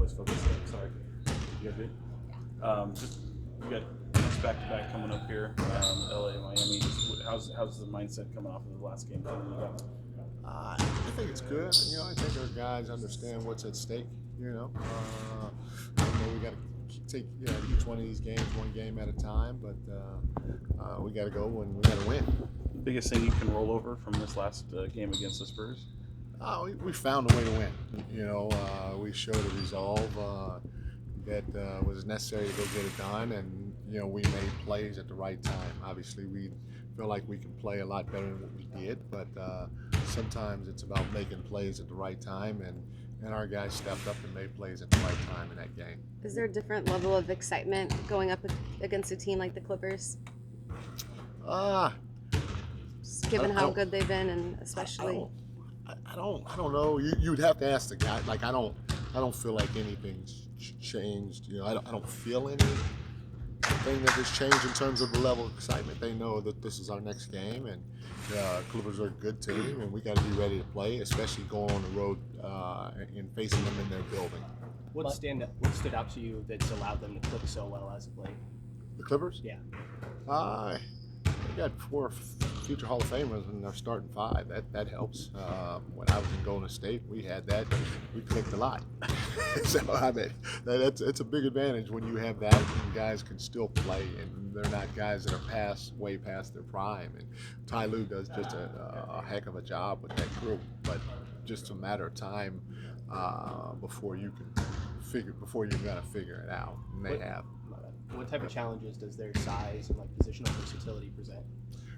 always focus there. Sorry. You guys good? Just we got back to back coming up here. LA, Miami. How's the mindset coming off of the last game? I think it's good. I think our guys understand what's at stake. We got to take each one of these games one game at a time, but we got to go and we got to win. Biggest thing you can roll over from this last game against the Spurs? We found a way to win. We showed a resolve that was necessary to go get it done, and we made plays at the right time. Obviously, we feel like we can play a lot better than what we did, but sometimes it's about making plays at the right time, and our guys stepped up and made plays at the right time in that game. Is there a different level of excitement going up against a team like the Clippers? Given how good they've been, and especially. I don't know. You'd have to ask the guy. Like I don't feel like anything's changed. I don't feel anything that has changed in terms of the level of excitement. They know that this is our next game, and Clippers are a good team, and we got to be ready to play, especially going on the road and facing them in their building. What stood out to you that's allowed them to click so well as of late? The Clippers? Yeah. They got 4 future Hall of Famers and they're starting 5. That helps. When I was in Golden State, we had that. We clicked a lot. So I mean, it's a big advantage when you have that and guys can still play and they're not guys that are way past their prime. And Ty Lue does just a heck of a job with that group. But just a matter of time before you're gonna figure it out. And they have. What type of challenges does their size and positional versatility present?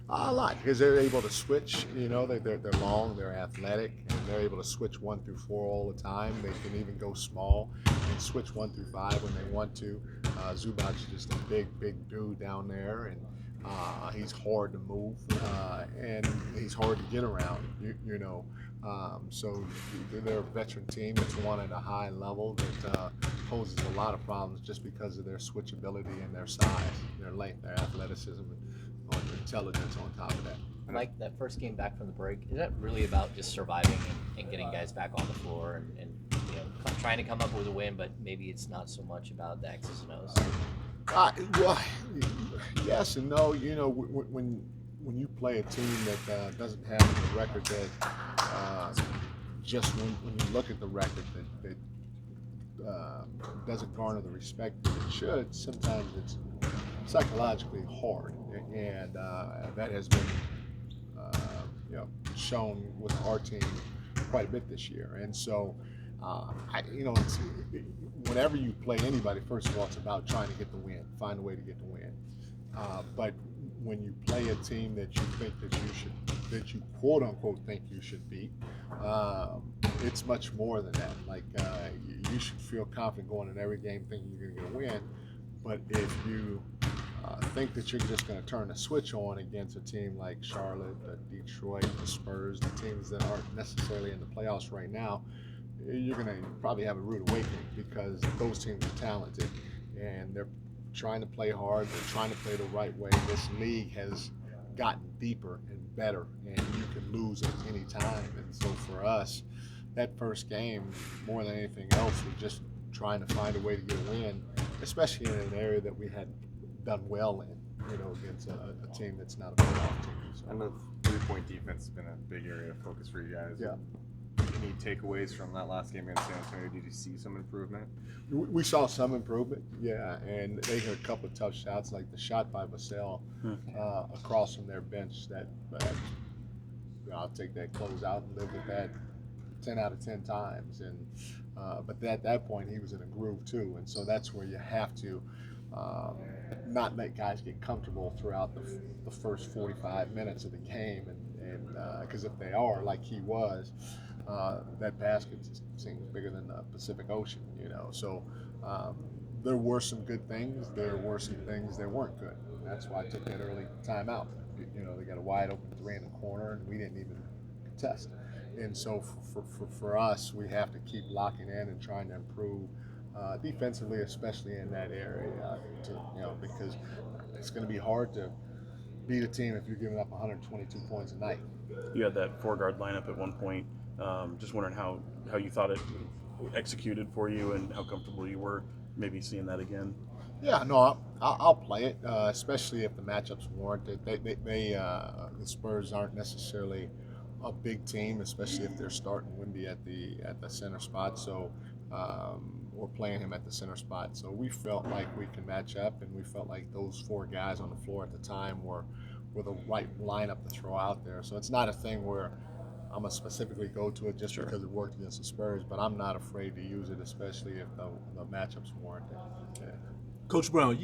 A lot, because they're able to switch. They're long, they're athletic, and they're able to switch 1 through 4 all the time. They can even go small and switch 1 through 5 when they want to. Zubac is just a big dude down there, and he's hard to move, and he's hard to get around. So they're a veteran team that's won at a high level that poses a lot of problems just because of their switchability and their size, their length, their athleticism, and intelligence on top of that. Mike, that first game back from the break, is that really about just surviving and getting guys back on the floor and trying to come up with a win, but maybe it's not so much about the X's and O's? Well, yes and no. When you play a team that doesn't have a record that just when you look at the record that doesn't garner the respect that it should, sometimes it's psychologically hard, and that has been shown with our team quite a bit this year. And so, whenever you play anybody, first of all, it's about trying to get the win, find a way to get the win. But when you play a team that you think that you quote unquote think you should beat, it's much more than that. You should feel confident going in every game thinking you're going to get a win. But if you think that you're just going to turn the switch on against a team like Charlotte, Detroit, the Spurs, the teams that aren't necessarily in the playoffs right now, you're going to probably have a rude awakening because those teams are talented and they're trying to play hard, they're trying to play the right way. This league has gotten deeper and better, and you can lose at any time. And so for us, that first game, more than anything else, was just trying to find a way to get a win, especially in an area that we had done well in, against a team that's not a playoff team. So. And the three-point defense has been a big area of focus for you guys. Yeah. Any takeaways from that last game against San Antonio? Did you see some improvement? We saw some improvement, yeah, and they had a couple of tough shots, like the shot by Vassell across from their bench that I'll take that closeout and live with that 10 out of 10 times. And but at that point, he was in a groove too, and so that's where you have to not let guys get comfortable throughout the first 45 minutes of the game, and because if they are like he was, that basket seems bigger than the Pacific Ocean, So there were some good things. There were some things that weren't good. That's why I took that early timeout. They got a wide open 3 in the corner, and we didn't even contest. And so for us, we have to keep locking in and trying to improve defensively, especially in that area, because it's going to be hard to beat a team if you're giving up 122 points a night. You had that 4 guard lineup at one point. Just wondering how you thought it executed for you and how comfortable you were maybe seeing that again. Yeah, no, I'll play it, especially if the matchups warrant it. The Spurs aren't necessarily a big team, especially if they're starting Wemby at the center spot. So we're playing him at the center spot. So we felt like we can match up, and we felt like those 4 guys on the floor at the time were the right lineup to throw out there. So it's not a thing where I'm gonna specifically go to it just because it worked against the Spurs, but I'm not afraid to use it, especially if the matchups warrant it. Yeah. Coach Brown,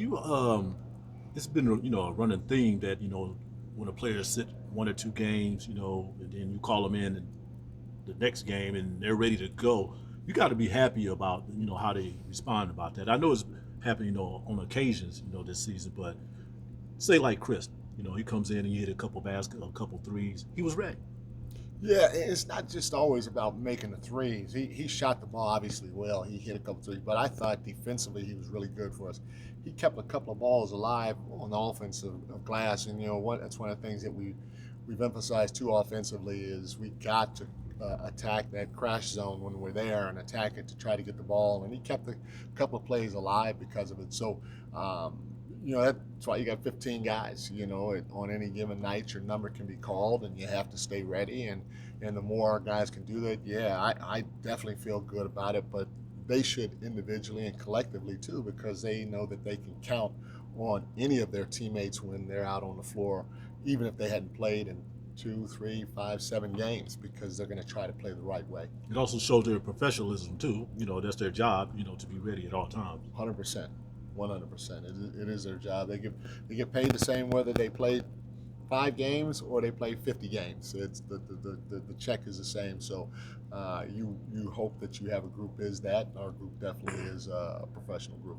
it's been a running theme that when a player sit 1 or 2 games, and then you call them in the next game and they're ready to go. You got to be happy about how they respond about that. I know it's happening on occasions this season, but say like Chris, he comes in and he hit a couple threes. He was ready. Yeah, it's not just always about making the threes. He shot the ball obviously well. He hit a couple threes, but I thought defensively he was really good for us. He kept a couple of balls alive on the offensive glass, and that's one of the things that we've emphasized too offensively is we got to attack that crash zone when we're there and attack it to try to get the ball. And he kept a couple of plays alive because of it. So. That's why you got 15 guys. On any given night, your number can be called, and you have to stay ready. And the more guys can do that, I definitely feel good about it. But they should individually and collectively too, because they know that they can count on any of their teammates when they're out on the floor, even if they hadn't played in 2, 3, 5, 7 games, because they're going to try to play the right way. It also shows their professionalism too. That's their job. To be ready at all times. 100%. 100%. It is their job. They get paid the same whether they play 5 games or they play 50 games. It's the check is the same. So you hope that you have a group is that. Our group definitely is a professional group.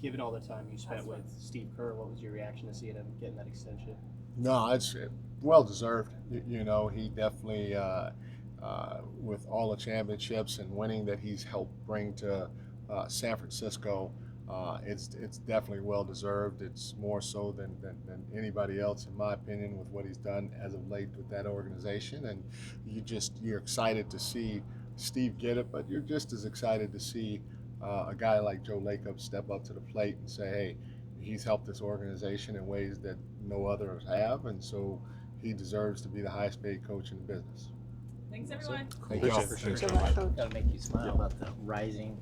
Given all the time you spent with Steve Kerr, what was your reaction to seeing him getting that extension? No, it's well deserved. He definitely with all the championships and winning that he's helped bring to San Francisco. It's definitely well deserved. It's more so than anybody else, in my opinion, with what he's done as of late with that organization. And you're excited to see Steve get it, but you're just as excited to see a guy like Joe Lacob step up to the plate and say, hey, he's helped this organization in ways that no others have, and so he deserves to be the highest paid coach in the business. Thanks, everyone. Thank you all. Good luck, Coach. Got to make you smile about the rising